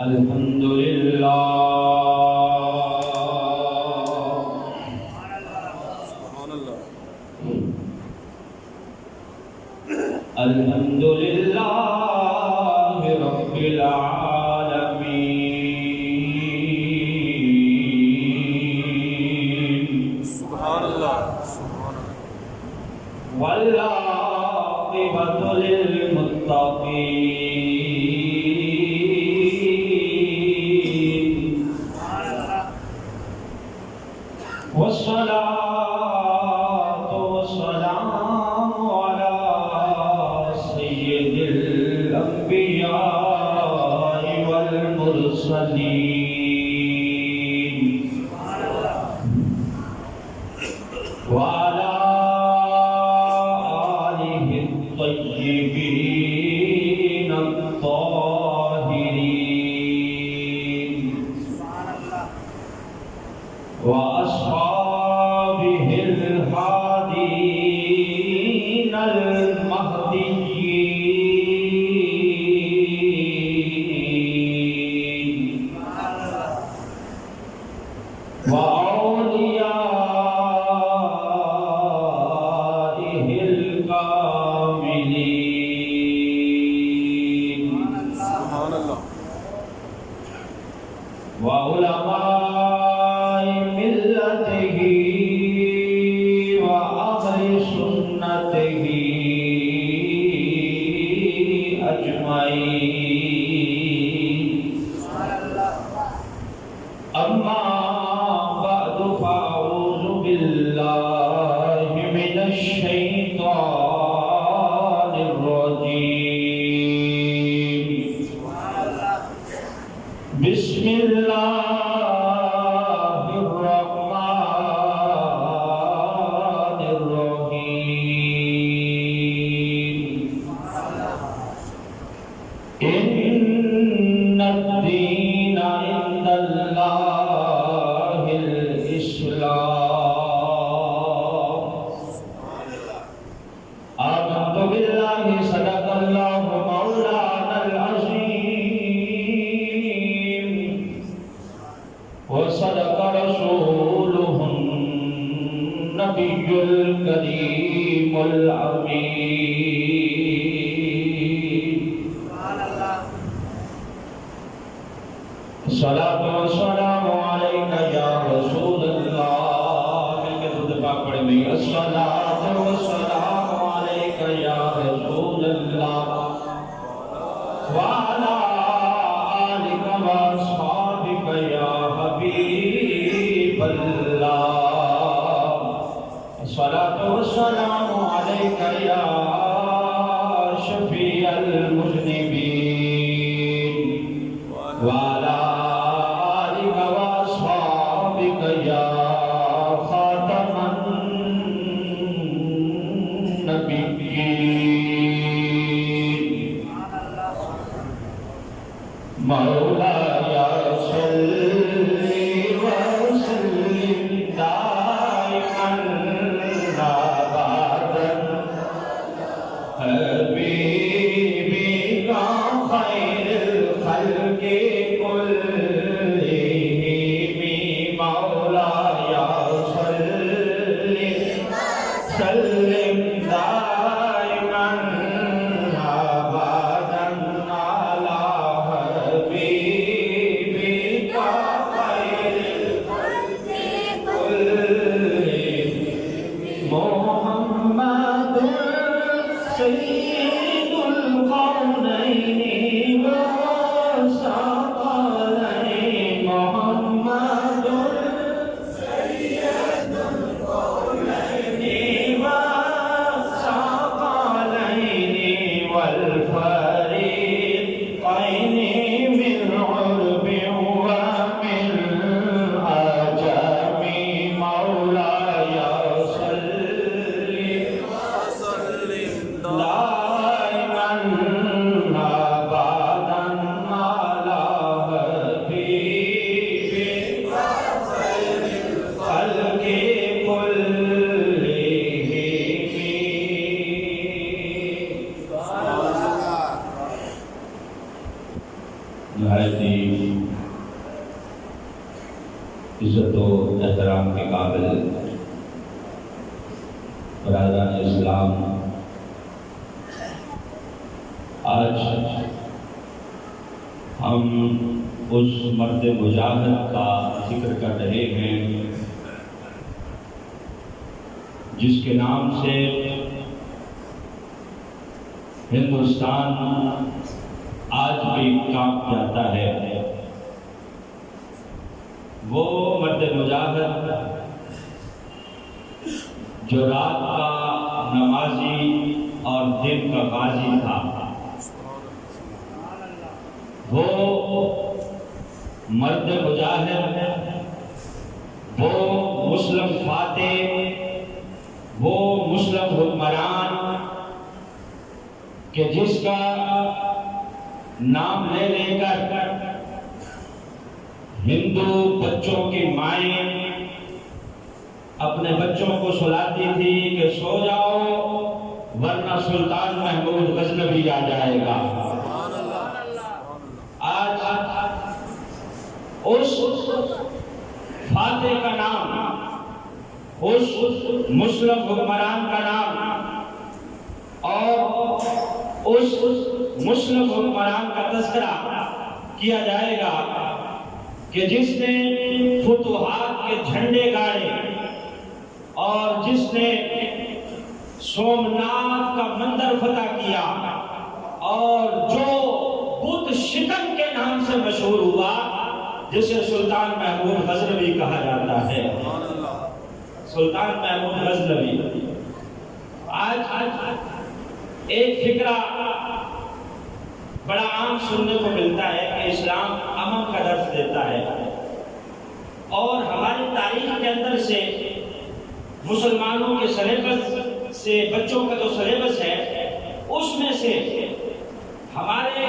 الحمد للہ الحمد للہ رب العالمین سبحان اللہ والعاقبۃ للمتقین والصلاة والسلام على سید الانبیاء والمرسلین وعلى آلہ الطیبین الطاہرین وأصحابه الهادين المهديين وأوليائه الكاملين سبحان اللہ وعلماء ملته وأهل سنته أجمعين أما بعد فأعوذ بالله من الشيطان الرجيم بسم الله الرحمن الرحيم إن الدين عند الله الإسلام آمنت بالله صدق الله مولانا العظيم وصدق رسوله النبي الكريم الأمين الصلاة والسلام عليك يا رسول الله مل کے درود پاک پڑھیں گے الصلاة والسلام عليك يا رسول الله وعلى آلك وأصحابك يا حبيب الله الصلاة والسلام عليك يا شفيع المذنبين وعلى آلك وأصحابك يا خاتم النبيين مولاي صل وسلم دائما ابدا حبيبك خير الخلق كلهم مولاي صل وسلم دائما ابدا على حبيبك خير الخلق كلهم محمد سيد القرنين والثقلين محمد سيد القرنين والثقلين والفريقين من عرب ومن عجم مولاي صل وسلم لا قابل برادران اسلام، آج ہم اس مرد مجاہد کا ذکر کر رہے ہیں جس کے نام سے ہندوستان آج بھی کانپ جاتا ہے۔ وہ مرد مجاہد جو رات کا نمازی اور دن کا غازی تھا، وہ مرد مجاہد، وہ مسلم فاتح، وہ مسلم حکمران کہ جس کا نام لے لے کر ہندو بچوں کی مائیں اپنے بچوں کو سلاتی تھی کہ سو جاؤ ورنہ سلطان محمود غزنوی آ جائے گا۔ آج اس فاتح کا نام، اس مسلم حکمران کا نام اور اس مسلم حکمران کا تذکرہ کیا جائے گا کہ جس نے فتوحات کے جھنڈے گاڑے اور جس نے سومناتھ کا مندر فتح کیا اور جو بت شکن کے نام سے مشہور ہوا، جسے سلطان محمود غزنوی کہا جاتا ہے۔ سلطان محمود غزنوی۔ آج ایک فکرہ بڑا عام سننے کو ملتا ہے کہ اسلام امن کا درس دیتا ہے، اور ہماری تاریخ کے اندر سے مسلمانوں کے سلیبس سے بچوں کا جو سلیبس ہے اس میں سے ہمارے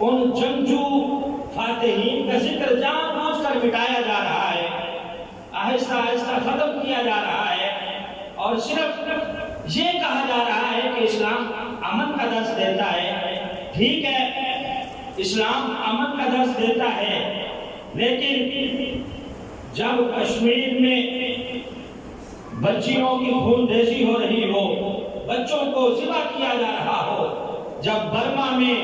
ان جنگجو فاتحین کا ذکر جان بوجھ کر مٹایا جا رہا ہے، آہستہ آہستہ ختم کیا جا رہا ہے، اور صرف یہ کہا جا رہا ہے کہ اسلام امن کا درس دیتا ہے۔ ٹھیک ہے، اسلام امن کا درس دیتا ہے، لیکن جب کشمیر میں بچیوں کی خون ریزی ہو رہی ہو، بچوں کو ذبح کیا جا رہا ہو، جب برما میں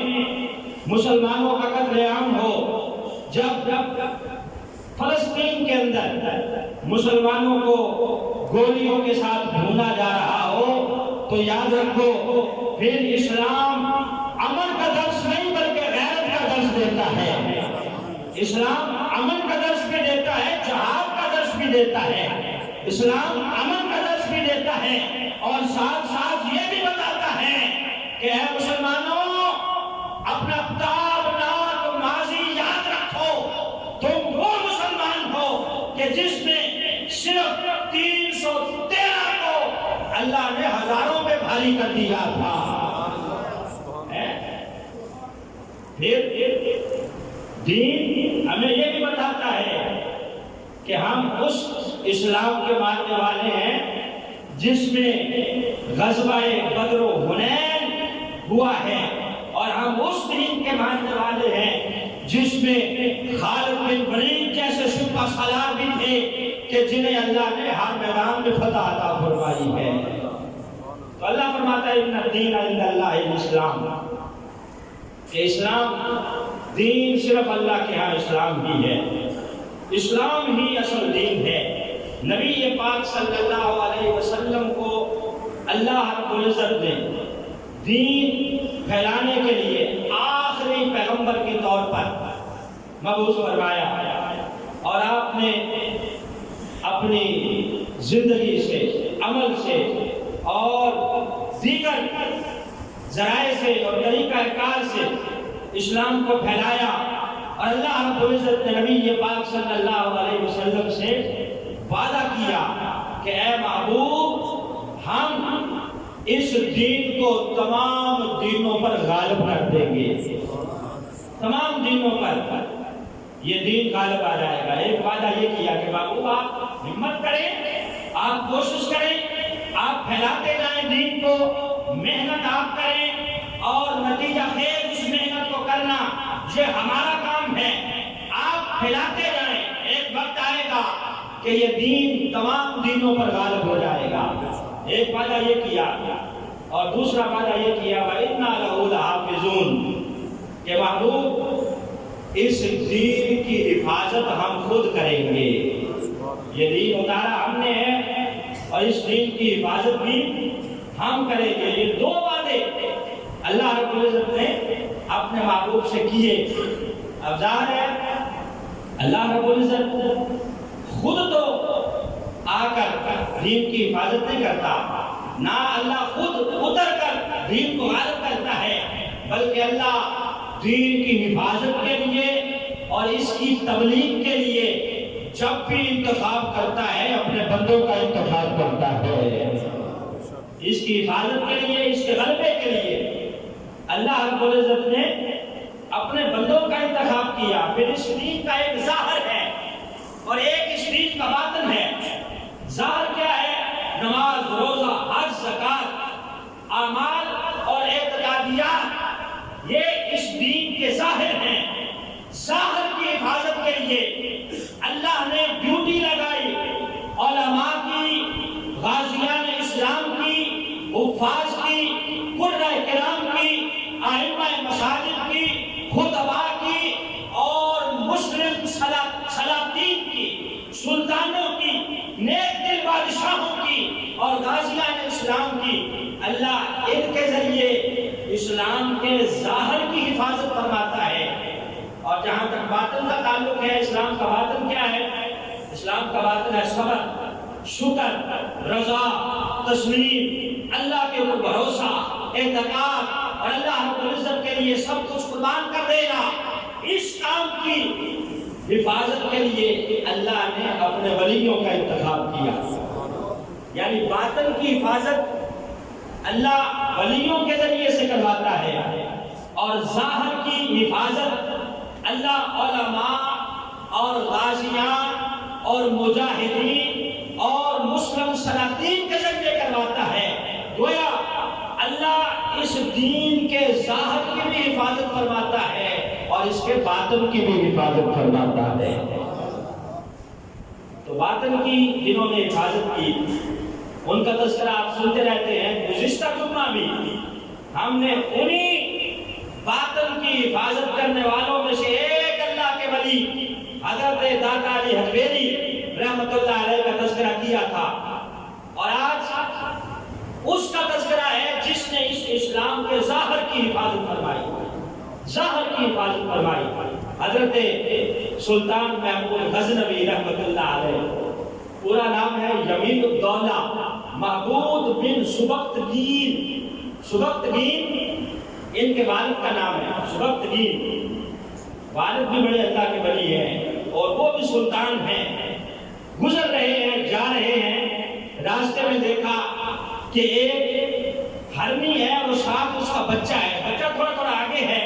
مسلمانوں کا قتل عام ہو، جب فلسطین کے اندر مسلمانوں کو گولیوں کے ساتھ بھونا جا رہا ہو، تو یاد رکھو پھر اسلام امن کا درس نہیں بلکہ غیرت کا درس دیتا ہے۔ اسلام امن کا درس بھی دیتا ہے، جہاد کا درس بھی دیتا ہے، اسلام امن کا درس بھی دیتا ہے، اور ساتھ ساتھ یہ بھی بتاتا ہے کہ اے مسلمانوں، اپنا تابناک ماضی یاد رکھو، تم وہ مسلمان ہو کہ جس نے صرف 313 کو اللہ نے ہزاروں میں بھاری کر دیا تھا۔ پھر دین ہمیں یہ بھی بتاتا ہے کہ ہم اس اسلام کے ماننے والے ہیں جس میں غزوہ بدر و حنین ہوا ہے، اور ہم اس دین کے ماننے والے ہیں جس میں خالد بن ولید جیسے سپہ سالار بھی تھے کہ جنہیں اللہ نے ہر میدان میں فتح عطا فرمائی ہے۔ تو اللہ فرماتا ہے ان الدین عند اللہ الاسلام، کہ اسلام دین صرف اللہ کے ہاں اسلام ہی ہے، اسلام ہی اصل دین ہے۔ نبی پاک صلی اللہ علیہ وسلم کو اللہ رب العزت نے دین پھیلانے کے لیے آخری پیغمبر کے طور پر مبعوث فرمایا، اور آپ نے اپنی زندگی سے، عمل سے اور دیگر ذرائع سے اور طریقہ کار سے اسلام کو پھیلایا، اور اللہ رب العزت نے نبی پاک صلی اللہ علیہ وسلم سے وعدہ کیا کہ اے محبوب، ہم اس دین کو تمام دینوں پر غالب کر دیں گے، تمام دینوں پر یہ دین غالب آ جائے گا۔ ایک وعدہ یہ کیا کہ محبوب آپ ہمت کریں، آپ کوشش کریں، آپ پھیلاتے جائیں دین کو، محنت آپ کریں، اور نتیجہ خیر اس محنت کو کرنا یہ ہمارا کام ہے۔ آپ پھیلاتے جائیں، ایک وقت آئے گا کہ یہ دین تمام دینوں پر غالب ہو جائے گا۔ ایک وعدہ یہ کیا، اور دوسرا وعدہ یہ کیا وَإِنَّا لَهُ لَحَافِظُونَ کہ محبوب اس دین کی حفاظت ہم خود کریں گے۔ یہ دین اتارا ہم نے ہے اور اس دین کی حفاظت بھی ہم کریں گے۔ یہ دو وعدے اللہ رب العزت نے اپنے محبوب سے کیے۔ اب ظاہر ہے اللہ رب العزت خود تو آ کر دین کی حفاظت نہیں کرتا، نہ اللہ خود اتر کر دین کو غالب کرتا ہے، بلکہ اللہ دین کی حفاظت کے لیے اور اس کی تبلیغ کے لیے جب بھی انتخاب کرتا ہے اپنے بندوں کا انتخاب کرتا ہے۔ اس کی حفاظت کے لیے، اس کے غلبے کے لیے اللہ رب العزت نے اپنے بندوں کا انتخاب کیا۔ پھر اس دین کا ایک ظاہر ہے اور ایک اس دین کا باطن ہے۔ ظاہر کیا ہے؟ نماز، روزہ، حج، زکات، اعمال اور اعتقادیات، یہ اس دین کے ظاہر ہیں۔ ظاہر کی حفاظت کے لیے اللہ نے ڈیوٹی لگائی علماء کی، غازیان اسلام کی، حفاظ کی، قرۂ کرام کی، ائمہ مساجد کی، خطباء کی اور مسلم سلاطین کی، سلطانوں کی، نیک دل بادشاہوں کی اور غازیان اسلام کی۔ اللہ ان کے ذریعے اسلام کے ظاہر کی حفاظت فرماتا ہے۔ اور جہاں تک باطن کا تعلق ہے، اسلام کا باطن کیا ہے؟ اسلام کا باطن ہے صبر، شکر، رضا، تسلیم، اللہ کے اوپر بھروسہ، اعتقاد اور اللہ رب العزت کے لیے سب کچھ قربان کر دینا۔ اس کام کی حفاظت کے لیے اللہ نے اپنے ولیوں کا انتخاب کیا۔ یعنی باطن کی حفاظت اللہ ولیوں کے ذریعے سے کرواتا ہے اور ظاہر کی حفاظت اللہ علماء اور غازیان اور مجاہدین اور مسلم سلاطین کے ذریعے کرواتا ہے۔ گویا اللہ اس دین کے ظاہر کی بھی حفاظت فرماتا ہے اور اس کے باطن کی بھی حفاظت فرماتا ہے۔ تو باطن کی جنہوں نے حفاظت کی ان کا تذکرہ آپ سنتے رہتے ہیں۔ گزشتہ جمعہ بھی ہم نے انہی باطن کی حفاظت کرنے والوں میں سے ایک اللہ کے ولی حضرت داتا علی حجویری رحمت اللہ علیہ کا تذکرہ کیا تھا، اور آج اس کا تذکرہ ہے جس نے اس اسلام کے ظاہر کی حفاظت فرمائی، ظاہر کی حفاظت فرمائی۔ حضرت سلطان محمود غزنوی رحمت اللہ علیہ، پورا نام ہے یمین الدولہ محمود بن سبکتگین۔ سبکتگین ان کے والد کا نام ہے، سبکتگین۔ والد بھی بڑے اللہ کے ولی ہیں اور وہ بھی سلطان ہیں۔ گزر رہے ہیں، جا رہے ہیں، راستے میں دیکھا کہ ایک ہرنی ہے اور ساتھ اس کا بچہ ہے۔ بچہ تھوڑا تھوڑا آگے ہے۔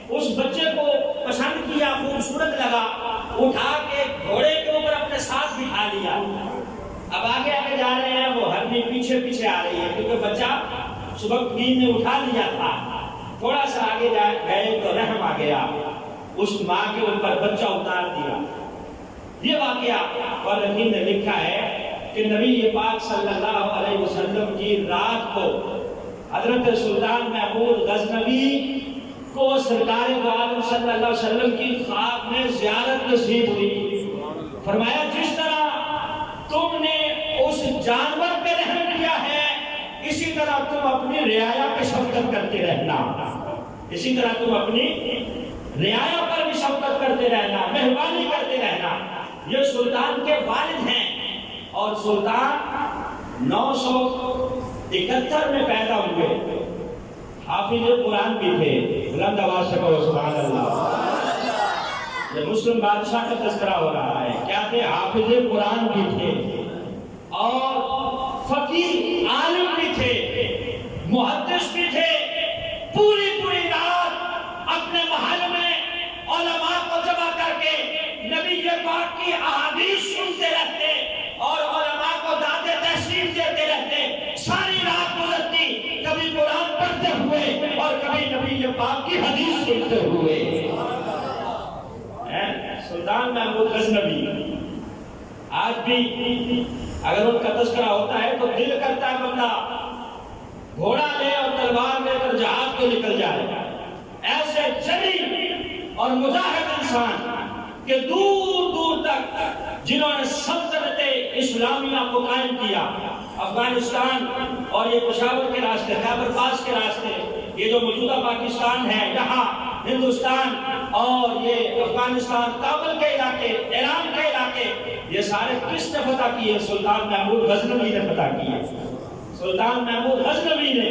اس بچے کو پسند کیا، خوبصورت لگا، اٹھا کے گھوڑے کے اوپر اپنے ساتھ بٹھا لیا۔ اب آگے آگے جا رہے ہیں، وہ ہرنی پیچھے پیچھے آ رہی ہے کیونکہ بچہ سبکتگین نے اٹھا لیا تھا۔ تھوڑا سا آگے گئے تو رحم آ گیا، اس ماں کے اوپر بچہ اتار دیا۔ یہ واقعہ مورخین نے لکھا ہے کہ نبی پاک صلی اللہ علیہ وسلم کی رات کو حضرت سلطان محمود غزنوی کو سرکار دو عالم صلی اللہ علیہ وسلم کی خواب میں زیارت نصیب ہوئی۔ فرمایا جس طرح تم نے اس جانور پہ رحم کیا ہے، اسی طرح تم اپنی رعایا پہ شفقت کرتے رہنا، اسی طرح تم اپنی رعایا پر بھی شفقت کرتے رہنا، مہربانی کرتے رہنا۔ یہ سلطان کے والد ہیں اور سلطان 971 میں پیدا ہوئے۔ حافظ قرآن بھی تھے، بلند آواز سے کہو سبحان اللہ۔ یہ مسلم بادشاہ کا تذکرہ ہو رہا ہے، کیا تھے؟ حافظ قرآن بھی تھے اور فقیہ عالم بھی تھے، محدث بھی تھے۔ پوری رات اپنے محل میں علماء کو جمع کر کے نبی پاک کی احادیث سنتے رہتے اور علماء کو داد تحسین دیتے رہتے۔ ساری رات گزرتی کبھی قرآن پڑھتے ہوئے اور کبھی نبی پاک کی حدیث سنتے ہوئے۔ سلطان محمود غزنوی آج بھی اگر ان کا تذکرہ ہوتا ہے تو دل کرتا ہے بندہ گھوڑا لے اور تلوار لے کر جہاد کو نکل جائے. ایسے جری اور مجاہد انسان کہ دور دور تک جنہوں نے سلطنت اسلامیہ کو قائم کیا، افغانستان اور یہ پشاور کے راستے، خیبر پاس کے راستے، یہ جو موجودہ پاکستان ہے، یہاں ہندوستان اور یہ افغانستان، کابل کے علاقے، ایران کے علاقے، یہ سارے کس نے فتح کیے؟ سلطان محمود غزنوی نے فتح کیے. سلطان محمود غزنوی نے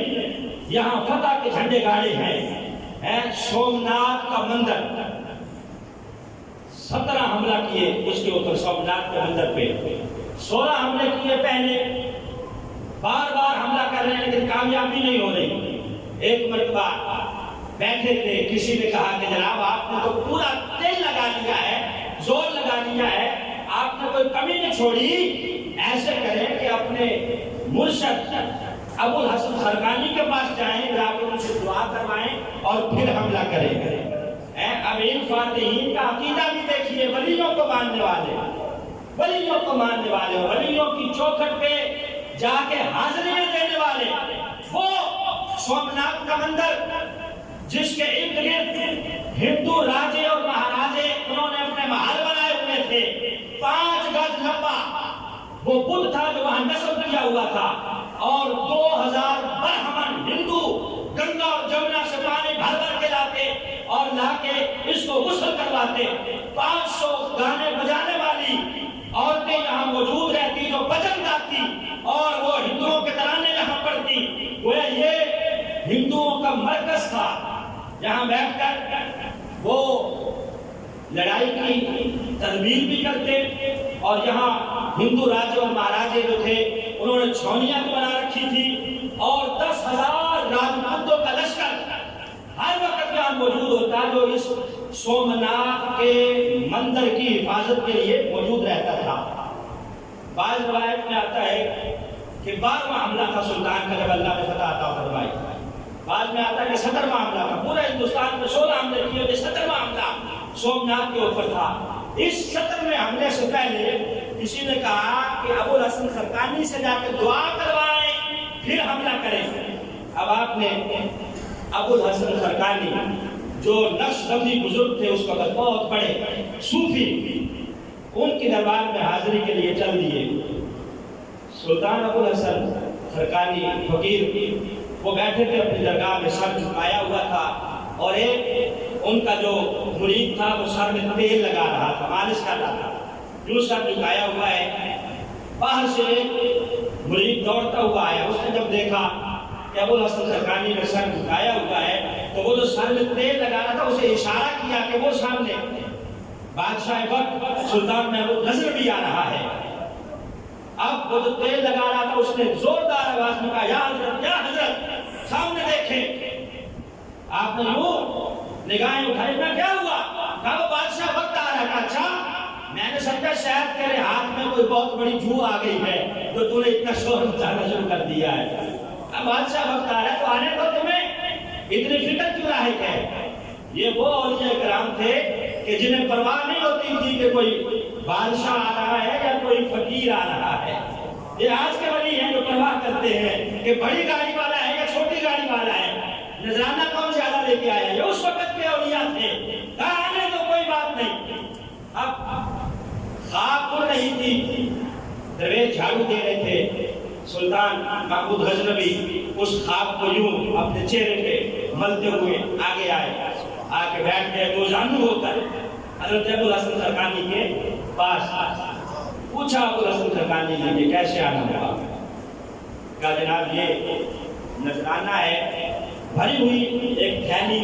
یہاں فتح کے جھنڈے گاڑے ہیں. سومناتھ کا مندر 17 حملہ کیے اس کے اوپر، سومناتھ کے مندر پہ 16 حملے کیے پہلے، بار بار حملہ کر رہے ہیں لیکن کامیابی نہیں ہو رہی. ایک مرتبہ بیٹھے تھے، کسی نے کہا کہ جناب آپ نے تو پورا تیل لگا لیا ہے، زور لگا لیا ہے، آپ نے کوئی کمی نہیں چھوڑی. ایسے کریں کہ اپنے مرشد ابو الحسن خرقانی کے پاس جائیں، جا کے ان سے دعا کروائیں اور پھر حملہ کریں. اب ان فاتحین کا عقیدہ بھی دیکھیے، ولیوں کو ماننے والے، ولیوں کو ماننے والے، ولیوں کی چوکھٹ پہ جا کے حاضریاں دینے والے. وہ سومناتھ کا مندر جس کے ارد گرد ہندو راجے اور مہاراجے انہوں نے اپنے محل بنائے ہوئے تھے، 5 گز لمبا وہ بدھ تھا جو وہاں نصب کیا ہوا تھا، اور 2000 برہمن ہندو گنگا اور جمنا سے پانی بھر بھر کے لاتے اور لا کے اس کو غسل کرواتے. 500 گانے بجانے والی عورتیں یہاں موجود رہتی جو بھجن گاتی اور وہ ہندوؤں کے ترانے یہاں پڑھتی. گویا یہ ہندوؤں کا مرکز تھا. یہاں بیٹھ کر وہ لڑائی کی تدبیر بھی کرتے، اور یہاں ہندو راجے اور مہاراجے جو تھے انہوں نے چھاؤنیاں بھی بنا رکھی تھی، اور 10,000 راجپوتوں کا لشکر ہر وقت یہاں موجود ہوتا جو اس سومناتھ کے مندر کی حفاظت کے لیے موجود رہتا تھا. بعض روایت میں آتا ہے کہ 12واں حملہ تھا سلطان کا جب اللہ نے فتح عطا فرمائی. بعد میں آتا ہے کہ 17واں حملہ تھا. پورے ہندوستان میں 16 حملے کیے تھے، 17واں حملہ سومناتھ کے اوپر تھا. اس 17ویں حملے سے پہلے کسی نے کہا کہ ابو الحسن خرقانی سے جا کے دعا کروائیں پھر حملہ کریں. اب آپ نے ابو الحسن خرقانی جو نقشبندی بزرگ تھے اس وقت، بہت بڑے صوفی، ان کے دربار میں حاضری کے لیے چل دیے. سلطان ابو الحسن خرقانی فقیر وہ بیٹھے تھے اپنی درگاہ میں، سر جھکایا ہوا تھا، اور ایک ان کا جو مرید تھا وہ سر میں تیل لگا رہا تھا، مالش کر رہا تھا. جو سر جھکایا ہوا ہے، باہر سے ایک مرید دوڑتا ہوا آیا. اس نے جب دیکھا کہ ابو الحسن خرقانی نے سر جھکایا ہوا ہے تو وہ جو سر میں تیل لگا رہا تھا اسے اشارہ کیا کہ وہ سامنے بادشاہ وقت سلطان محمود غزنوی آ رہا ہے. اب وہ جو تیل لگا رہا تھا اس نے زوردار آواز میں کہا یا حضرت، یا حضرت سامنے دیکھیں. آپ نے یوں نگاہیں اٹھائی، میں کیا ہوا؟ کہا وہ بادشاہ وقت آ رہا ہے. اچھا، میں نے سمجھا شاید تیرے ہاتھ میں کوئی بہت بڑی جو آ گئی ہے تو تو نے اتنا شور مچانا شروع کر دیا ہے. اب بادشاہ وقت آ رہا ہے تو آنے کو تمہیں اتنی فکر کیوں لاحق ہے؟ یہ وہ اولیاء کرام تھے کہ جنہیں پرواہ نہیں ہوتی تھی کہ کوئی بادشاہ آ رہا ہے یا کوئی فقیر آ رہا ہے. یہ آج کے ولی ہیں جو پرواہ کرتے ہیں کہ بڑی گاڑی والا ہے یا چھوٹی گاڑی والا ہے، نذرانہ کون زیادہ لے کے آیا. یہ اس وقت کے اولیاء تھے، کہا آنے تو کوئی بات نہیں. اب خواب اڑ رہی تھی، درویش جھاڑو دے رہے تھے. سلطان محمود غزنوی اس خواب کو یوں اپنے چہرے پہ ملتے ہوئے آگے آئے، آ کے بیٹھ گئے. دو جانو ہو کر حضرت ابو الحسن خرقانی کے پاس پوچھا ابو الحسن خرقانی نے کہ کیسے آنا ہوا؟ کہا جناب یہ نذرانہ ہے، بھری ہوئی ایک تھیلی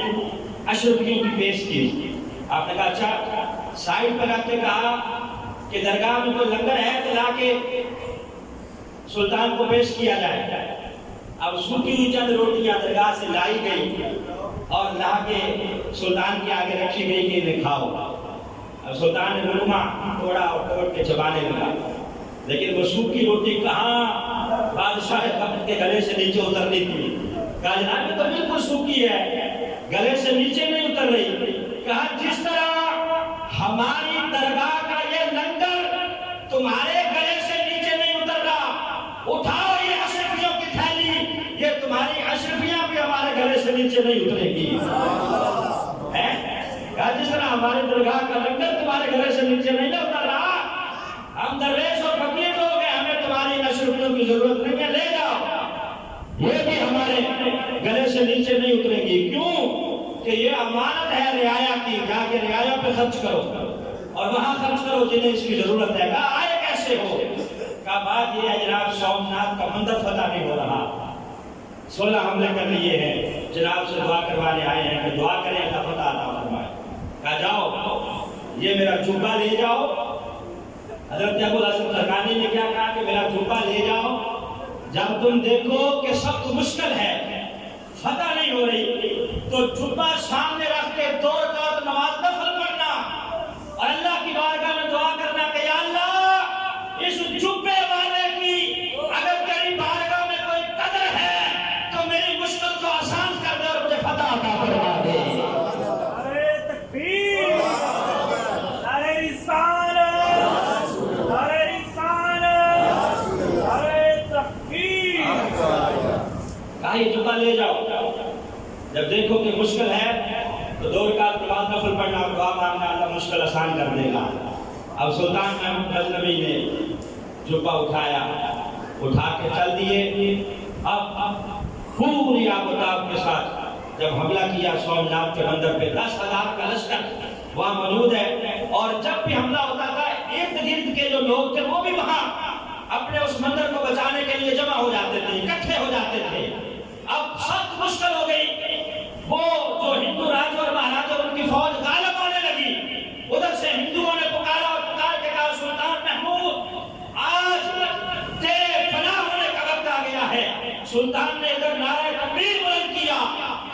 اشرفیوں کی پیش کی. آپ نے کہا اچھا. سائڈ پر رکھ کے کہا کہ درگاہ میں کوئی لنگر ہے تو لا کے سلطان کو پیش کیا جائے. اب سوکھی ہوئی چند روٹیاں درگاہ سے لائی گئی اور لا کے سلطان کے آگے رکھی گئی کہ انہیں کھاؤ. اب سلطان نے لقمہ توڑا اور توڑ کے چبانے لگا، لیکن وہ سوکھی روٹی کہاں بادشاہ وقت کے گلے سے نیچے اترنی تھی. کہا جناب یہ تو بالکل سوکھی ہے، گلے سے نیچے نہیں اتر رہی. کہا جس طرح ہماری درگاہ کا یہ لنگر تمہارے اٹھاؤ یہ اشرفیوں کی تھیلی، یہ تمہاری اشرفیاں بھی ہمارے گلے سے نیچے نہیں اترے گی۔ جس طرح ہماری درگاہ کا لنگر تمہارے گلے سے نیچے نہیں اتر رہا، ہم درویش اور فقیر لوگ ہیں، ہمیں تمہاری اشرفیوں کی ضرورت نہیں ہے، لے جاؤ، یہ بھی ہمارے گلے سے نیچے نہیں اترے گی۔ کیوں کہ یہ امانت ہے رعایا کی، جا کے رعایا پہ خرچ کرو اور وہاں خرچ کرو جنہیں اس کی ضرورت ہے۔ کہا آئے کیسے ہو؟ کہا بات یہ ہے جناب سومناتھ کا مندر فتح نہیں ہو رہا، 16 حملے کر لیے ہیں، جناب سے دعا کروانے آئے ہیں کہ دعا کریں اللہ فتح عطا فرمائے۔ کہا جاؤ یہ میرا جوبہ لے جاؤ۔ حضرت ابوالحسن زرقانی نے کیا کہا کہ میرا جوبہ لے جاؤ، جب تم دیکھو کہ سخت مشکل ہے، فتح نہیں ہو رہی، تو جوبہ سامنے رکھ کے 2 رکعت نماز نفل پڑھنا اور اللہ کی بارگاہ میں دعا کرنا کہ یا اللہ اس جوبے والے کی اگر تیری بارگاہ میں کوئی قدر ہے تو میری مشکل کو آسان کر دے اور مجھے فتح عطا فرما دے۔ کہا یہ جوبہ لے جاؤ، جب دیکھو کہ مشکل ہے تو 2 رکعت نماز نفل پڑھنا اور دعا مانگنا، اللہ مشکل آسان کر دے گا۔ اب سلطان محمود غزنوی نے جوبہ اٹھایا، اٹھا کے چل دیے۔ اب پوری آبتاب کے ساتھ جب حملہ کیا سومناتھ کے مندر پہ، 10,000 کا لشکر وہاں موجود ہے، اور جب بھی حملہ ہوتا تھا ارد گرد کے جو لوگ تھے وہ بھی وہاں اپنے اس مندر کو بچانے کے لیے جمع ہو جاتے تھے، اکٹھے ہو جاتے تھے۔ اب سخت مشکل ہو گئی، وہ جو ہندو راج اور مہاراجا ان کی فوج غالب ہونے لگی، ادھر سے ہندوؤں نے پکارا اور پکار کے کہا سلطان محمود آج تیرے فنا ہونے کا وقت آ گیا ہے۔ سلطان نے ادھر نعرہ تکبیر بلند کیا،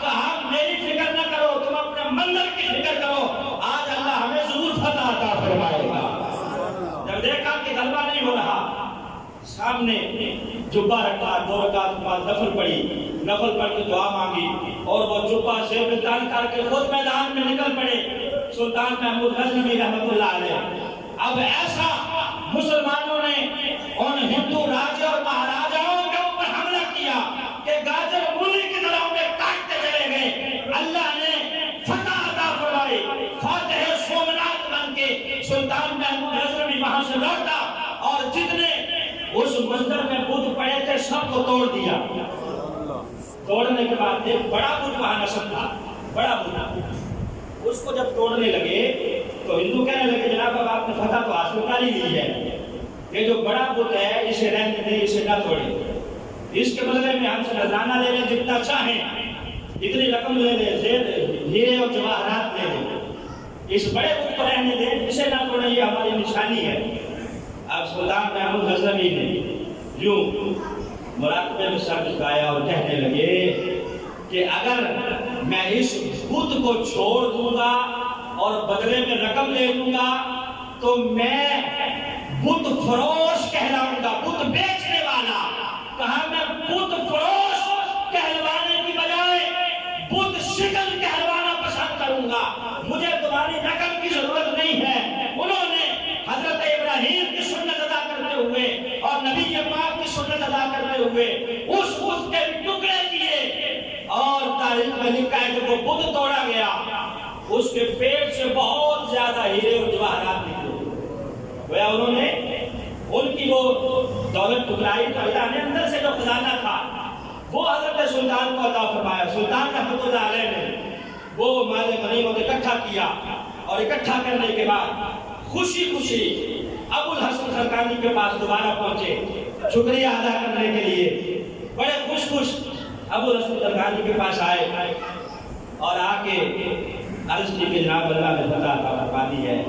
کہا میری فکر نہ کرو، تم اپنے مندر کی فکر کرو، آج اللہ ہمیں ضرور فتح عطا فرمائے گا۔ جب دیکھا کہ غلبہ نہیں ہو رہا، سامنے جبہ رکھا، 2 رکعت نماز نفل پڑھی، نفل پڑھ کے دعا مانگی اور وہ جبہ سے بتان کر کے خود میدان میں نکل پڑے سلطان محمود غزنوی رحمۃ اللہ علیہ۔ اب ایسا مسلمانوں نے ان ہندو راجے اور مہاراجاؤں کے اوپر حملہ کیا کہ گاجر مولی کی طرح انہیں کاٹتے چلے گئے۔ اللہ نے فتح عطا فرمائی، فاتح سومناتھ بن کے سلطان محمود غزنوی وہاں سے لوٹا اور جتنے اس مندر میں بت پڑے تھے سب کو توڑ دیا۔ توڑنے کے بعد ایک بڑا بت وہاں نصب تھا، بڑا بت، اس کو جب توڑنے لگے تو ہندو کہنے لگے جناب اب آپ نے فتح تو حاصل کر ہی لی ہے، یہ جو بڑا بت ہے اسے رہنے دیں، اسے نہ توڑیں، اس کے بدلے میں ہم سے نذرانہ لے لیں، جتنا چاہیں اتنی رقم لے لیں، ہیرے اور جواہرات لے لیں، اس بڑے بت کو رہنے دیں، اسے نہ توڑیں، یہ ہماری نشانی ہے۔ اب سلطان محمود غزنوی نے یوں مراقبے میں سر جھکایا اور کہنے لگے کہ اگر میں اس بت کو چھوڑ دوں گا اور بدلے میں رقم لے لوں گا تو میں بت فروش کہلاؤں گا، بت بیچنے والا۔ کہا میں بت فروش کہلوانے کی بجائے بت شکل کہلوانا پسند کروں گا، مجھے تمہاری رقم کی ضرورت نہیں ہے۔ انہوں نے حضرت ابراہیم کی سنت ادا کرتے ہوئے اور نبی پاک کی سنت ادا کرتے ہوئے اس بت کے ٹکڑے کیے، اور تاریخ میں لکھا ہے کہ وہ بت توڑا گیا، اس کے پیٹ سے بہت زیادہ ہیرے اور جواہرات نکلے۔ گویا انہوں نے ان کی وہ دولت ٹکرائی تو اللہ نے اندر سے جو خزانہ تھا وہ حضرت سلطان کو عطا فرمایا۔ سلطان رحمۃ اللہ علیہ نے وہ مال غنیمت اکٹھا کیا اور اکٹھا کرنے کے بعد خوشی خوشی ابوالحسن زرقانی کے پاس دوبارہ پہنچے شکریہ ادا کرنے کے لیے، بڑے خوش خوش ابوالحسن زرقانی کے پاس آئے اور آ کے عرض کی کہ جناب اللہ نے فتح عطا فرما دی ہے۔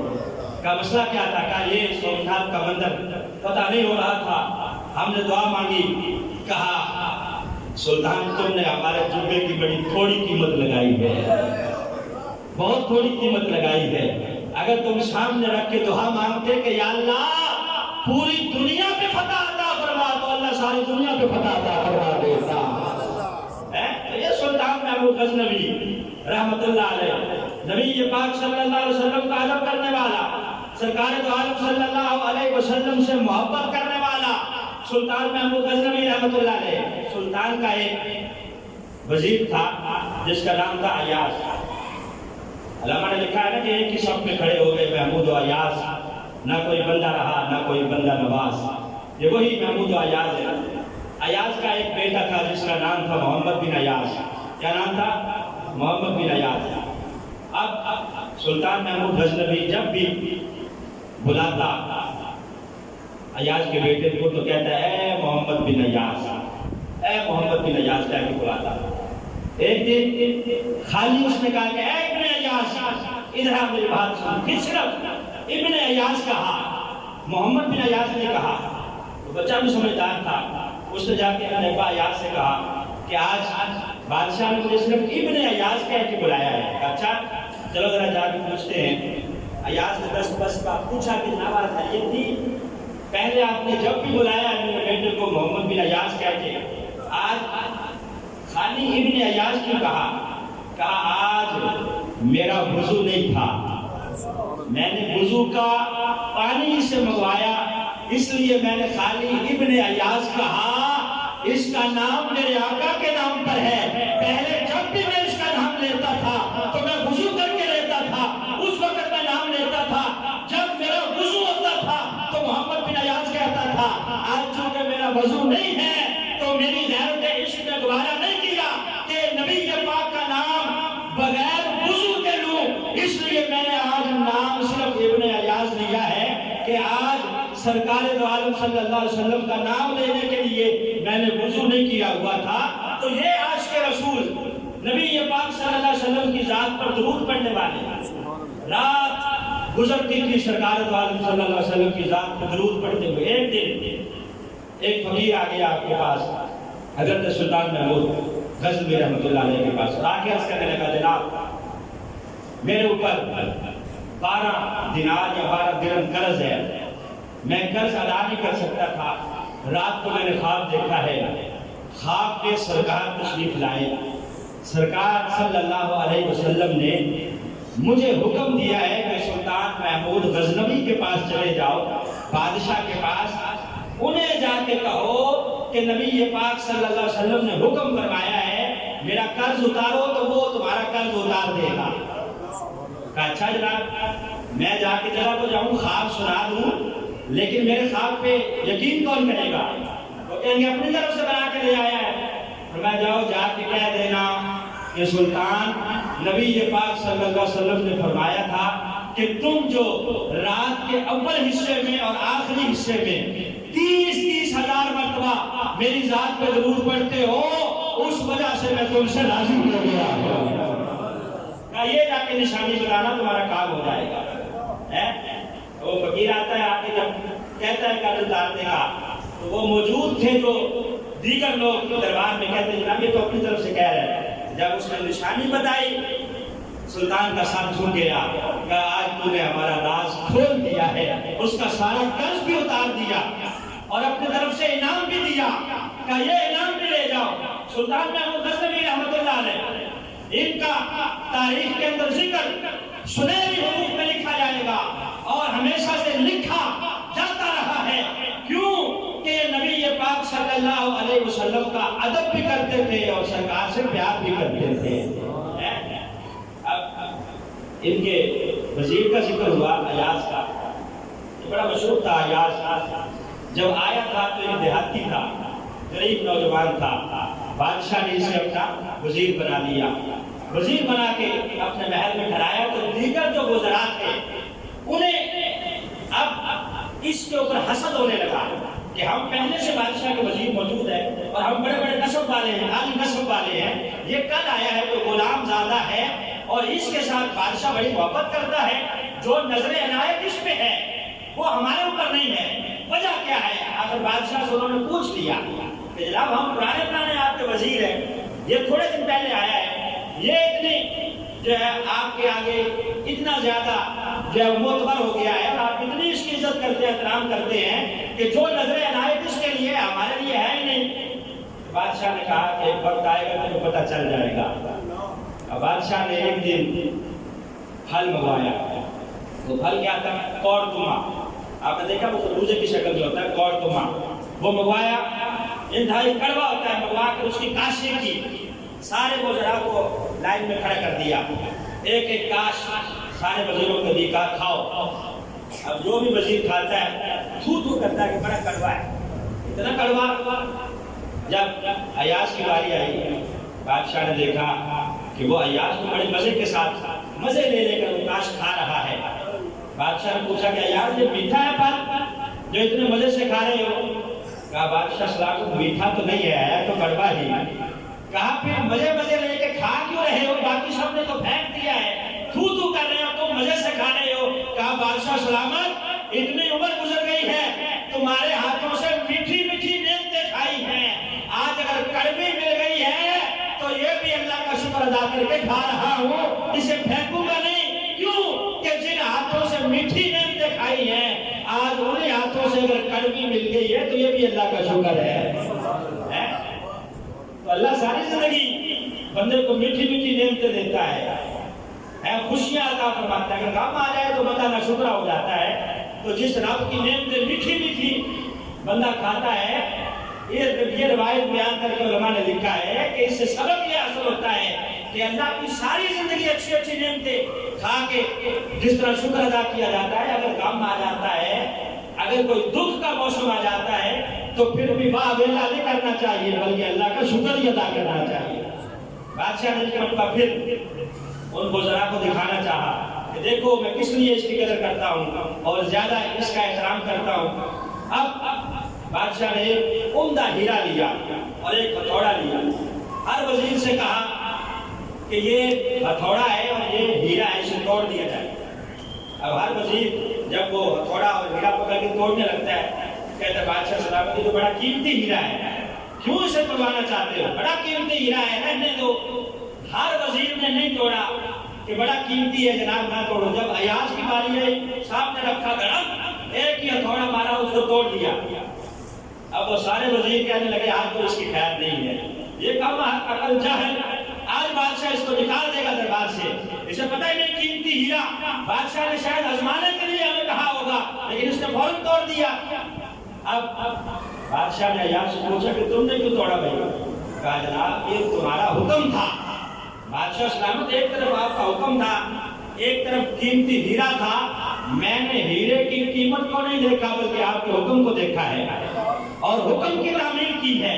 کا مسئلہ کیا تھا؟ کہا یہ سومناتھ کا مندر فتح نہیں ہو رہا تھا، ہم نے دعا مانگی۔ کہا سلطان تم نے ہمارے جبے کی بڑی تھوڑی قیمت لگائی ہے، بہت تھوڑی قیمت لگائی ہے، اگر تم سامنے رکھ کے دعا مانگتے کہ یا اللہ پوری دنیا پہ فتح عطا فرما تو اللہ ساری دنیا پہ فتح عطا فرما دیتا۔ یہ سلطان محمود غزنوی رحمت اللہ علیہ، نبی پاک صلی اللہ علیہ وسلم کا ادب کرنے والا، سرکار دو عالم صلی اللہ علیہ وسلم سے محبت کرنے والا، سلطان محمود غزنوی رحمۃ اللہ علیہ، سلطان کا ایک وزیر تھا جس کا نام تھا ایاز۔ علامہ نے لکھا ہے نا کہ ایک ہی صف میں کھڑے ہو گئے محمود و ایاز، نہ کوئی بندہ رہا نہ کوئی بندہ نواز۔ یہ وہی محمود و ایاز ہے۔ ایاز کا ایک بیٹا تھا جس کا نام تھا محمد بن ایاز۔ کیا نام تھا؟ محمد بن ایاز۔ اب سلطان محمود غزنوی جب بھی بلاتا ایاز کے بیٹے کو تو کہتا ہے اے محمد بن ایاز، اے محمد بن ایاز کہہ کے بلاتا۔ ایک دن خالی اس نے کہا کہ اے ابن ایاز ادھر آ میری بات سن، پھر صرف ابن ایاز کہا، محمد بن ایاز نے کہا۔ تو بچہ بھی سمجھدار تھا، اس نے جا کے اپنے ابا ایاز سے کہا کہ آج بادشاہ نے مجھے صرف ابن ایاز کہہ کے بلایا ہے۔ اچھا چلو ذرا جا کے پوچھتے ہیں۔ ایاز نے دست بس کا پوچھا کہ جناب حیثیت تھی، پہلے آپ نے جب بھی بلایا میرے بیٹے کو محمد بن ایاز کہہ کے، آج خالی ابن ایاز کیوں کہا؟ کہا آج میرا وضو نہیں تھا، میں نے وضو کا پانی سے منگوایا، اس لیے میں نے خالی ابن ایاز کہا۔ اس کا نام میرے آقا کے نام پر ہے، پہلے جب بھی میں اس کا نام لیتا تھا تو میں وضو کر کے لیتا تھا، اس وقت میں نام لیتا تھا، جب میرا وضو ہوتا تھا تو محمد بن ایاز کہتا تھا۔ آج چونکہ میرا وضو نہیں ہے تو میری غیرت عشق نے گوارا نہیں کیا کہ نبی پاک کا نام بغیر وضو کے لوں، اس لیے میں نے آج نام صرف ابن ایاز لیا ہے کہ آج سرکار دو عالم صلی اللہ علیہ وسلم کا نام لینے کے لیے میں نے وضو نہیں کیا ہوا تھا۔ تو یہ عاشق رسول نبی پاک صلی اللہ علیہ وسلم کی ذات پر درود پڑھنے والے رات گزرتی تھی سرکار دو عالم صلی اللہ علیہ وسلم کی ذات پر درود پڑھتے ہوئے۔ ایک دن ایک فقیر آ گیا آپ کے پاس، حضرت سلطان محمود غزنوی رحمۃ اللہ علیہ کے پاس، آ کے عرض کرنے لگا جناب میرے اوپر 12 دینار یا 12 درہم قرض ہے، میں قرض ادا نہیں کر سکتا تھا۔ رات کو میں نے خواب دیکھا ہے، خواب کے سرکار تشریف لائے، سرکار صلی اللہ علیہ وسلم نے مجھے حکم دیا ہے کہ سلطان محمود غزنوی کے پاس چلے جاؤ، بادشاہ کے پاس، انہیں جا کے کہو کہ نبی پاک صلی اللہ علیہ وسلم نے حکم فرمایا ہے میرا قرض اتارو تو وہ تمہارا قرض اتار دے گا۔ کہا اچھا جناب میں جا کے چلا تو جاؤں، خواب سنا دوں، لیکن میرے خواب پہ یقین کون کرے گا؟ وہ کہیں گے اپنی طرف سے بنا کے لے آیا ہے۔ فرمایا جاؤ جا کے کہہ دینا کہ سلطان نبی پاک صلی اللہ علیہ وسلم نے فرمایا تھا کہ تم جو رات کے اول حصے میں اور آخری حصے میں 30 ہزار مرتبہ میری ذات پہ درود پڑھتے ہو، اس وجہ سے میں تم سے راضی ہو گیا۔ کہا یہ جا کے نشانی بتانا تمہارا کام ہو جائے گا۔ وہ فقیر آتا ہے آ کے جب کہتا ہے قرض اتارنے کا، تو وہ موجود تھے جو دیگر لوگ دربار میں کہتے ہیں جناب یہ تو اپنی طرف سے کہہ رہے ہیں۔ جب اس نے نشانی بتائی سلطان کا سر جھک گیا، کہا آج تو نے ہمارا راز کھول دیا ہے، اس کا سارا قرض بھی اتار دیا اور اپنی طرف سے انعام بھی دیا۔ کہا یہ انعام بھی لے جاؤ۔ سلطان محمود غزنوی رحمۃ اللہ علیہ، ان کا تاریخ کے اندر ذکر سنہری حروف میں لکھا جائے گا اور ہمیشہ سے لکھا جاتا رہا ہے۔ کیوں کہ یہ نبی پاک صلی اللہ علیہ وسلم کا ادب بھی کرتے تھے اور سرکار سے پیار بھی کرتے تھے۔ ان کے وزیر کا ذکر ہوا ایاز کا، یہ بڑا مشہور تھا ایاز۔ جب آیا تھا تو یہ دیہاتی تھا، غریب نوجوان تھا، بادشاہ نے اسے اپنا وزیر بنا دیا۔ وزیر بنا کے اپنے محل میں ٹھہرایا تو دیگر جو وزراء تھے انہیں اب اس کے اوپر حسد ہونے لگا کہ ہم پہلے سے بادشاہ کے وزیر موجود ہیں اور ہم بڑے بڑے نسب والے ہیں، عالی نسب والے ہیں، یہ کل آیا ہے کوئی غلام زادہ ہے اور اس کے ساتھ بادشاہ بڑی محبت کرتا ہے، جو نظر عنایت اس پہ ہے وہ ہمارے اوپر نہیں ہے، وجہ کیا ہے؟ آخر بادشاہ سے انہوں نے پوچھ لیا کہ جناب ہم پرانے آپ کے وزیر ہیں، یہ تھوڑے دن پہلے آیا ہے، یہ اتنی جو ہے آپ کے آگے اتنا زیادہ جو ہے معتبر ہو گیا ہے اور آپ اتنی اس کی عزت کرتے ہیں، احترام کرتے ہیں کہ جو نظر عنایت اس کے لیے ہمارے لیے ہے ہی نہیں۔ بادشاہ نے کہا کہ ایک وقت آئے گا تو پتہ چل جائے گا۔ بادشاہ نے ایک دن پھل منگوایا، وہ پھل کیا تھا؟ کورتما۔ آپ نے دیکھا وہ خربوزے کی شکل جو ہوتا ہے کورتما، وہ منگوایا، انتہائی کڑوا ہوتا ہے، منگوا کر اس کی کاشی کی، سارے وزراء کو لائن میں کھڑا کر دیا، ایک ایک کاش سارے وزیروں کو دی، کہا کھاؤ۔ اب جو بھی وزیر کھاتا ہے تھو تھو کرتا ہے کہ بڑا کڑوا ہے، اتنا کڑوا۔ جب عیاش کی باری آئی، بادشاہ نے دیکھا کہ وہ عیاش کو بڑے مزے کے ساتھ مزے لے لے کر وہ کاش کھا رہا ہے۔ بادشاہ نے پوچھا کہ عیاش یہ میٹھا ہے پھل جو اتنے مزے سے کھا رہے ہو؟ کہا بادشاہ سلام میٹھا تو نہیں ہے تو کڑوا ہی۔ کہا پھر مزے مزے لے کے کھا کیوں رہے ہو؟ باقی سب نے تو پھینک دیا ہے، تھو تھو کر رہے ہو، تم مزے سے کھا رہے ہو۔ کہا بادشاہ سلامت اتنی عمر گزر گئی ہے، تمہارے ہاتھوں سے میٹھی میٹھی نعمتیں کھائی ہیں، آج اگر کڑوی مل گئی ہے تو یہ بھی اللہ کا شکر ادا کر کے کھا رہا ہوں، اسے پھینکوں گا نہیں۔ کیوں کہ جن ہاتھوں سے میٹھی نعمتیں کھائی ہیں، آج انہیں ہاتھوں سے اگر کڑوی مل گئی ہے تو یہ بھی اللہ کا شکر ہے۔ تو اللہ ساری زندگی بندے کو میٹھی میٹھی نعمتیں دیتا ہے، خوشیاں عطا فرماتا ہے۔ اگر غم آ جائے تو بندہ ناشکرا ہو جاتا ہے۔ تو جس رب کی نعمتیں میٹھی میٹھی بندہ کھاتا ہے، یہ روایت بیان کر کے علماء نے لکھا ہے کہ اس سے سبب یہ حاصل ہوتا ہے کہ اللہ کی ساری زندگی اچھی اچھی نعمتیں کھا کے جس طرح شکر ادا کیا جاتا ہے، اگر غم آ جاتا ہے، اگر کوئی دکھ کا موسم آ جاتا ہے تو پھر بھی واہ ویلا نہیں کرنا چاہیے، بلکہ اللہ کا شکر ہی ادا کرنا چاہیے۔ بادشاہ نے پھر ان وزراء کو دکھانا چاہا کہ دیکھو میں کس لیے اس کی قدر کرتا ہوں اور زیادہ اس کا احترام کرتا ہوں۔ اب بادشاہ نے ایک عمدہ ہیرا لیا اور ایک ہتھوڑا لیا، ہر وزیر سے کہا کہ یہ ہتھوڑا ہے اور یہ ہیرا ہے، اسے توڑ دیا جائے۔ اب ہر وزیر جب وہ ہتھوڑا اور ہیرا پکڑ کے توڑنے لگتا ہے، کہتا ہے بادشاہ سلامتی جو بڑا قیمتی ہیرا ہے، کیوں اسے توڑوانا چاہتے ہو؟ بڑا قیمتی ہیرا ہے، رہنے دو۔ ہر وزیر نے نہیں توڑا کہ بڑا قیمتی ہے جناب نہ توڑو۔ جب عیاش کی باری آئی، سامنے رکھا گرم، ایک ہی ہتھوڑا مارا، اس کو توڑ دیا۔ اب وہ سارے وزیر کہنے لگے آج تو اس کی خیر نہیں ہے، یہ کم عقل جاہل، آج بادشاہ اس کو نکال دے گا دربار سے، اسے پتہ ہی نہیں قیمتی ہیرا۔ بادشاہ نے شاید آزمانے کے لیے ہمیں کہا ہوگا، لیکن اس نے فوراً توڑ دیا۔ اب بادشاہ نے عیاش سے پوچھا کہ تم نے کیوں توڑا بھائی؟ کہا جناب یہ تمہارا حکم تھا۔ بادشاہ سلامت ایک طرف آپ کا حکم تھا، ایک طرف قیمتی ہیرا تھا، میں نے ہیرے کی قیمت کو نہیں دیکھا بلکہ آپ کے حکم کو دیکھا ہے اور حکم کی تعمیل کی ہے۔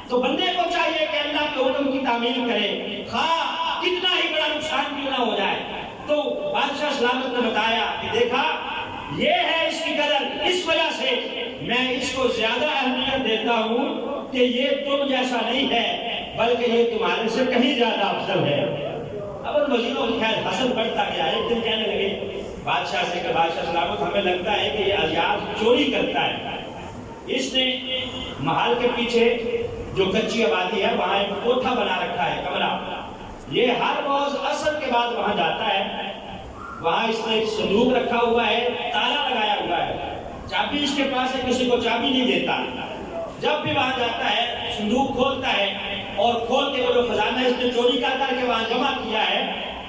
تو بندے کو چاہیے کہ اللہ کے حکم کی تعمیل کرے، خواہ کتنا ہی بڑا نقصان کیوں نہ ہو جائے۔ تو بادشاہ سلامت نے بتایا کہ دیکھا یہ ہے اس کی قدر، اس وجہ سے میں اس کو زیادہ اہمیت دیتا ہوں کہ یہ تم جیسا نہیں ہے بلکہ یہ تمہارے سے کہیں زیادہ افضل ہے۔ اب ان وزیروں کی خیر حسد بڑھتا گیا، ایک دن کہنے لگے بادشاہ سے کہ بادشاہ سلامت ہمیں لگتا ہے کہ یہ عیاش چوری کرتا ہے، اس نے محل کے پیچھے جو کچی آبادی ہے وہاں ایک کوٹھا بنا رکھا ہے، کمرہ، یہ ہر روز عصر کے بعد وہاں جاتا ہے، وہاں اس نے ایک صندوق رکھا ہوا ہے، تالا لگایا ہوا ہے، چابی اس کے پاس ہے، کسی کو چابی نہیں دیتا۔ جب بھی وہاں جاتا ہے صندوق کھولتا ہے اور کھول کے جو خزانہ اس نے چوری کر کے وہاں جمع کیا ہے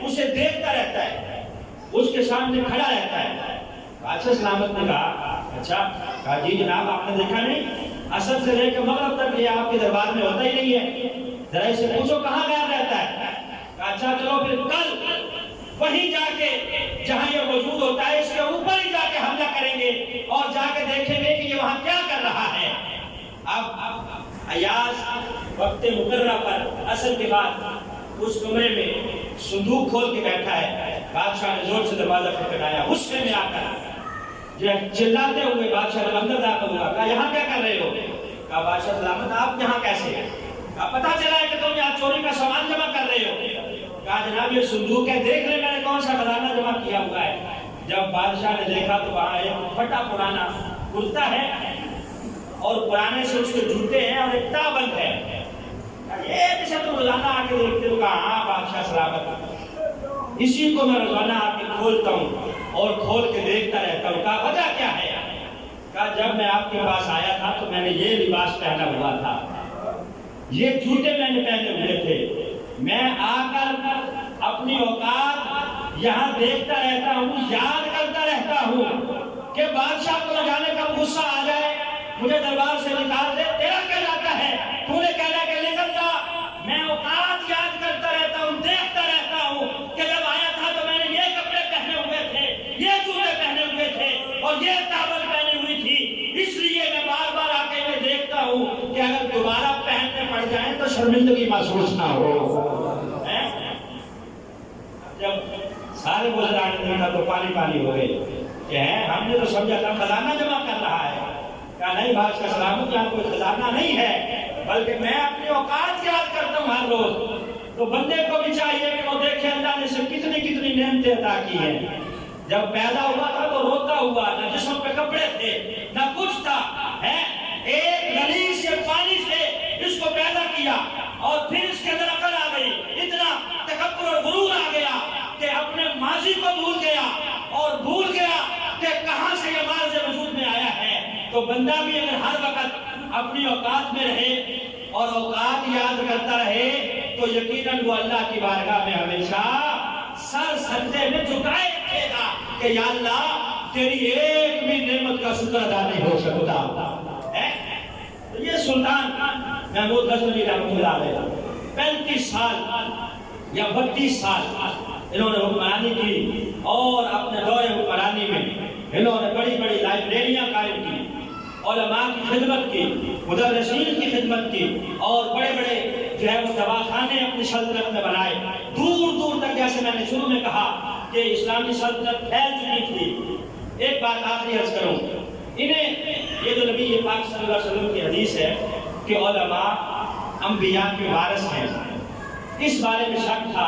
اسے دیکھتا رہتا ہے، اس کے سامنے کھڑا رہتا ہے۔ بادشاہ سلامت نے کہا اچھا، کہا جی جناب آپ نے دیکھا نہیں، عصر سے لے کے مغرب تک یہ آپ کے دربار میں ہوتا ہی نہیں ہے، ذرا اسے پوچھو کہاں غائب رہتا ہے۔ کہا اچھا چلو پھر کل وہیں جا کے جہاں یہ موجود ہوتا ہے اس کے اوپر ہی جا کے حملہ کریں گے اور جا کے دیکھیں گے کہ یہ وہاں کیا کر رہا ہے۔ اب عیاش وقت مقررہ پر عصر کے بعد اس کمرے میں صندوق کھول کے بیٹھا ہے، بادشاہ نے زور سے دروازہ کھٹکھٹایا، غصے میں آ کر چلاتے ہوئے بادشاہ نے اندر داخل ہوا، کہا یہاں کیا کر رہے ہو؟ کہا بادشاہ سلامت آپ یہاں کیسے ہیں؟ کہا پتہ چلا ہے کہ تم یہاں چوری کا سامان جمع کر رہے ہو۔ کہا جناب یہ صندوق ہے، دیکھ لیں میں نے کون سا خزانہ جمع کیا ہوا ہے۔ جب بادشاہ نے دیکھا تو وہاں ایک پھٹا پرانا کرتا ہے اور پرانے سے اس کے جوتے ہیں اور ایک تابند ہے۔ یہ جیسے تم روزانہ آ کے دیکھتے ہو؟ کہا ہاں بادشاہ سلامت، اسی کو میں روزانہ آ کے کھولتا ہوں اور کھول کے دیکھتا رہتا ہوں۔ کہا وجہ کیا ہے؟ کہا جب میں آپ کے پاس آیا تھا تو میں نے یہ لباس پہنا ہوا تھا، یہ جوتے میں نے پہنے ہوئے تھے، میں آ کر اپنی اوقات یہاں دیکھتا رہتا ہوں، یاد کرتا رہتا ہوں کہ بادشاہ کو نہ جانے کب غصہ آ جائے مجھے دربار سے نکال دے، تیرا کیا جاتا ہے؟ تو نے کہنا کہ نکل جا، میں اوقات یاد کرتا رہتا ہوں، دیکھتا رہتا ہوں کہ جب آیا تھا تو میں نے یہ کپڑے پہنے ہوئے تھے، یہ جوتے پہنے ہوئے تھے اور یہ ٹاول پہنی ہوئی تھی، اس لیے میں بار بار آ کے میں دیکھتا ہوں کہ اگر دوبارہ پہننے پڑ جائیں تو شرمندگی محسوس نہ ہو۔ جب سارے گزرانے دیکھا تو پانی پانی ہو گئے کہ ہم نے تو سمجھا تھا خزانہ جمع کر رہا ہے، کہا نہیں بادشاہ سلامت، یہاں کوئی خزانہ نہیں ہے، بلکہ میں اپنی اوقات یاد کرتا ہوں ہر روز۔ تو بندے کو بھی چاہیے کہ وہ دیکھے اللہ نے اسے کتنی کتنی نعمتیں عطا کی ہیں۔ جب پیدا ہوا تھا تو روتا ہوا، نہ جسم پہ کپڑے تھے نہ کچھ تھا، ایک نلی سے پانی سے اس کو پیدا کیا اور پھر اس کے اندر عقل آ گئی، اتنا تکبر اور غرور آ گیا کہ اپنے ماضی کو بھول گیا اور بھول گیا کہ کہاں سے یہ ماضی وجود میں آیا ہے۔ تو بندہ بھی اگر ہر وقت اپنی اوقات میں رہے اور اوقات یاد کرتا رہے تو یقیناً وہ اللہ کی بارگاہ میں ہمیشہ سر سجدے میں جھکائے رکھے گا کہ یا اللہ تیری ایک بھی نعمت کا شکر ادا نہیں ہو سکتا۔ یہ سلطان محمود غزنوی رحمۃ اللہ علیہ 35 سال یا 32 سال انہوں نے حکمرانی کی اور اپنے دور حکمرانی میں انہوں نے بڑی بڑی لائبریریاں قائم کی، علماء کی خدمت کی، مدرسین کی خدمت کی اور بڑے بڑے جو ہے وہ دواخانے اپنی سلطنت میں بنائے، دور دور تک، جیسے میں نے شروع میں کہا کہ اسلامی سلطنت پھیل چکی تھی۔ ایک بات آخری عرض کروں، انہیں یہ جو نبی پاک صلی اللہ علیہ وسلم کی حدیث ہے کہ علماء انبیاء کے وارث ہیں، اس بارے میں شک تھا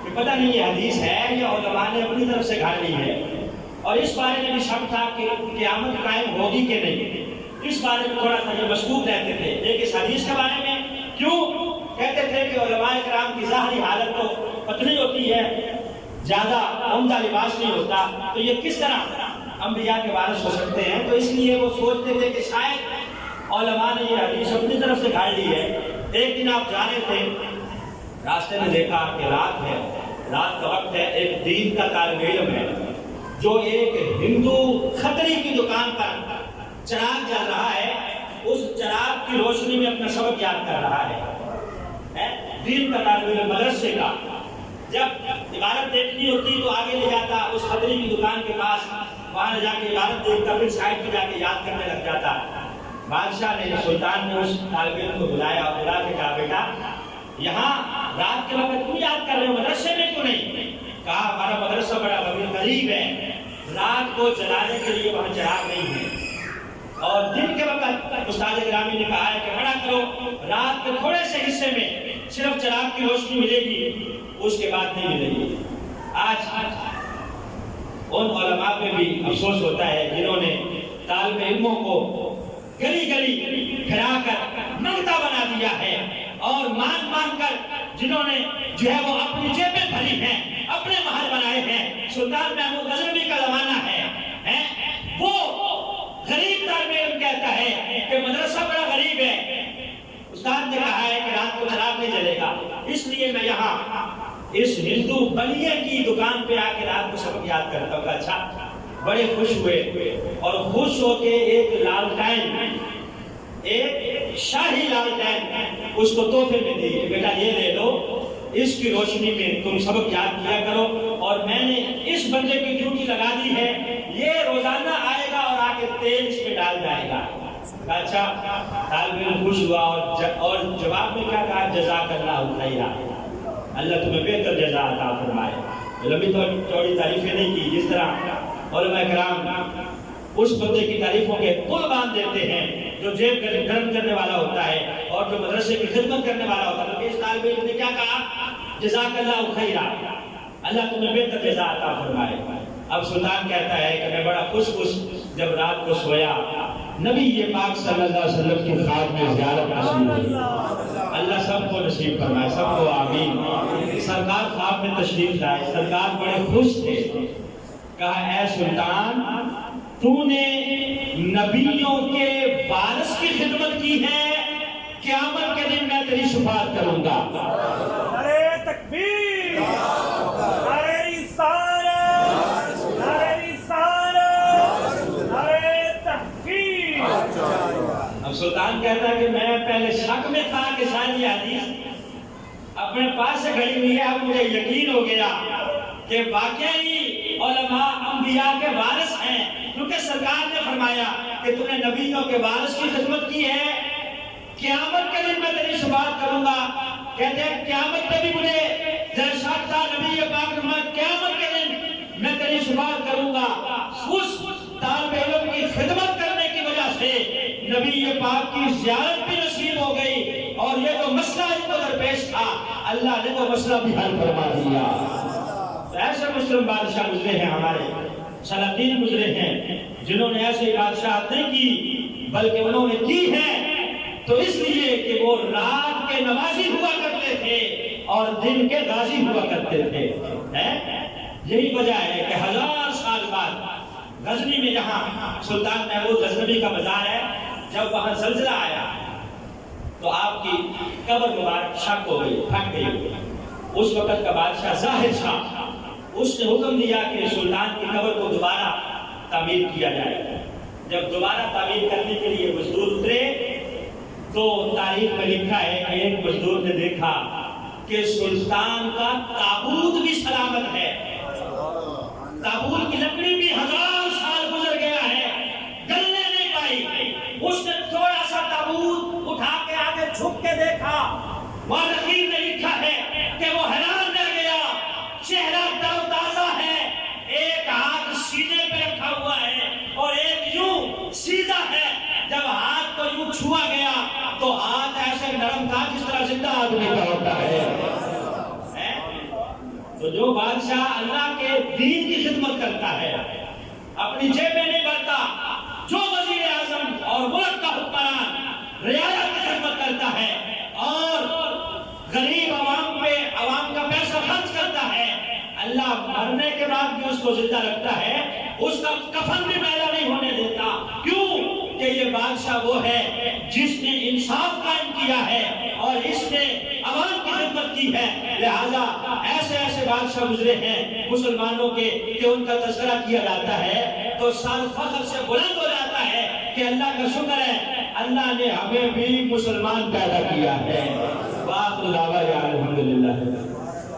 کہ پتہ نہیں یہ حدیث ہے یا علماء نے اپنی طرف سے گھڑ لی ہے، اور اس بارے میں بھی شک تھا کہ قیامت قائم ہوگی کہ نہیں، اس بارے میں تھوڑا سا یہ مشکوک رہتے تھے۔ ایک اس حدیث کے بارے میں کیوں کہتے تھے کہ علماء کرام کی ظاہری حالت تو پتلی ہوتی ہے، زیادہ عمدہ لباس نہیں ہوتا، تو یہ کس طرح انبیاء کے وارث ہو سکتے ہیں؟ تو اس لیے وہ سوچتے تھے کہ شاید علماء نے یہ حدیث اپنی طرف سے گھاڑ لی ہے۔ ایک دن آپ جا رہے تھے، راستے میں دیکھا کہ رات ہے، رات کا وقت ہے، ایک دین کا طالب علم ہے جو ایک ہندو کھتری کی دکان پر چراغ جل رہا ہے، اس چراغ کی روشنی میں اپنا سبق یاد کر رہا ہے، دین کا طالب علم مدرسے کا۔ جب عبادت دیکھنی ہوتی تو آگے لے جاتا اس کھتری کی دکان کے پاس، وہاں لے جا کے عبادت دیکھتا، پھر سائڈ پہ جا کے یاد کرنے لگ جاتا۔ بادشاہ نے، سلطان نے اس طالب علم کو بلایا اور بلا کے کہا بیٹا یہاں رات کے وقت کیوں یاد کر رہے ہو، مدرسے میں کیوں نہیں؟ کہا ہمارا مدرسہ بڑا قریب ہے، رات کو جلانے کے لیے وہاں چراغ نہیں ہے، اور دن کے وقت استاد گرامی نے کہا ہے کہ بڑا کرو، رات کے تھوڑے سے حصے میں صرف چراغ کی روشنی ملے گی، اس کے بعد نہیں ملے گی۔ آج ان علماء پہ بھی افسوس ہوتا ہے جنہوں نے طالب علموں کو گلی گلی پھرا کر منگتا بنا دیا ہے، اور مان مان کر جنہوں نے جو ہے وہ اپنی جیبیں بھری ہیں، اپنے محل بنائے ہیں۔ سلطان محمود غزنوی کا زمانہ ہے، وہ غریب طالب علم کہتا ہے کہ مدرسہ بڑا غریب ہے، استاد نے کہا ہے کہ رات کو چراغ نہیں جلے گا، اس لیے میں یہاں اس ہندو بلیے کی دکان پہ آ کے رات کو سبق یاد کرتا ہوں۔ اچھا، بڑے خوش ہوئے اور خوش ہو کے ایک لالٹین، ایک شاہی لالٹین اس کو تحفے میں دی کہ بیٹا یہ لے لو، اس کی روشنی میں تم سبق یاد کیا کرو، اور میں نے اس بندے کی ڈیوٹی لگا دی ہے، یہ روزانہ آئے گا اور آ کے تیل اس پہ ڈال جائے گا۔ اچھا، طالب علم خوش ہوا اور جواب میں کیا کہا، جزاک اللہ خیرا، اللہ تمہیں بہتر جزا عطا فرمائے۔ لمبی چوڑی تعریفیں نہیں کی، جس طرح علماء کرام اس بندے کی تعریفوں کے پل باندھ دیتے ہیں جو جیب گرم کرنے والا ہوتا ہے اور جو مدرسے کی خدمت کرنے والا ہوتا ہے۔ اس طالب علم نے کیا کہا، جزاک اللہ خیرا، اللہ تمہیں بہتر جزا عطا فرمائے۔ اب سلطان کہتا ہے کہ میں بڑا خوش جب رات کو سویا، نبی پاک صلی اللہ علیہ وسلم کی خاک میں زیارت نصیب ہوئی۔ اللہ سب کو نصیب فرمائے، سب کو آمین۔ سرکار خواب میں تشریف لائے، سرکار بڑے خوش تھے، کہا اے سلطان تو نے نبیوں کے وارث کی خدمت کی ہے، قیامت کے دن میں تیری شفاعت کروں گا۔ نعرہ تکبیر، نعرہ رسالت، نعرہ رسالت، نعرہ تحقیق۔ کہتا ہے کہ میں پہلے شک میں تھا کہ شاید یہ حدیث اپنے پاس سے گھڑی ہوئی ہے، اب مجھے یقین ہو گیا کہ واقعی علماء انبیاء کے وارث ہیں، کیونکہ سرکار نے فرمایا کہ تم نے نبیوں کے وارث کی خدمت کی ہے، قیامت کے دن میں تیری شفاعت کروں گا۔ کہتے ہیں قیامت کے بھی مجھے جیسا تھا نبی پاک نے فرمایا قیامت کے دن میں تیری شفاعت کروں گا۔ اس طالب علم کی خدمت کرنے کی وجہ سے نبی پاک کی زیارت بھی نصیب ہو گئی، اور یہ جو مسئلہ ان کو درپیش تھا اللہ نے وہ مسئلہ بھی حل فرما دیا۔ تو ایسے مسلم بادشاہ گزرے ہیں، ہمارے سلاطین گزرے ہیں جنہوں نے ایسی بادشاہت نہیں کی، بلکہ انہوں نے کی ہے تو اس لیے کہ وہ رات کے نمازی ہوا کرتے تھے اور دن کے غازی ہوا کرتے تھے۔ یہی وجہ ہے کہ 1000 سال بعد غزنی میں جہاں سلطان محمود غزنوی کا مزار ہے، جب وہاں زلزلہ آیا تو آپ کی قبر مبارک شک ہو گئی، پھٹ گئی۔ اس وقت کا بادشاہ ظاہر شاہ اس نے حکم دیا کہ سلطان کی قبر کو دوبارہ تعمیر کیا جائے۔ جب دوبارہ تعمیر کرنے کے لیے مزدور اترے تو تاریخ میں لکھا ہے کہ ایک مزدور نے دیکھا کہ سلطان کا تابوت بھی سلامت ہے، تابوت کی لکڑی بھی 1000 سال گزر گیا ہے، گلنے نہیں پائی۔ اس نے تھوڑا سا تابوت اٹھا کے آگے جھک کے دیکھا، مورخین نے لکھا ہے کہ وہ حیران رہ گیا، چہرہ تر و تازہ ہے، ایک ہاتھ سینے پہ رکھا ہوا ہے اور ایک یوں سیدھا ہے۔ جب ہاتھ کو یوں چھوا گیا تو ہاتھ ایسے نرم تھا جس طرح زندہ آدمی کا ہوتا ہے۔ تو جو بادشاہ اللہ کے دین کی خدمت کرتا ہے، اپنی جیبیں نہیں بھرتا، جو وزیر اعظم اور ملک کا حکمران رعایا کی خدمت کرتا ہے اور غریب عوام کا پیسہ خرچ کرتا ہے، اللہ مرنے کے بعد بھی اس کو زندہ رکھتا ہے، اس کا کفن بھی میلا نہیں ہونے دیتا۔ کیوں؟ کہ یہ بادشاہ وہ ہے جس نے انصاف قائم کیا ہے اور اس نے عوام کی خدمت کی ہے۔ لہذا ایسے ایسے بادشاہ گزرے ہیں مسلمانوں کے کہ ان کا تذکرہ کیا جاتا ہے تو سر فخر سے بلند ہو جاتا ہے کہ اللہ کا شکر ہے اللہ نے ہمیں بھی مسلمان پیدا کیا ہے۔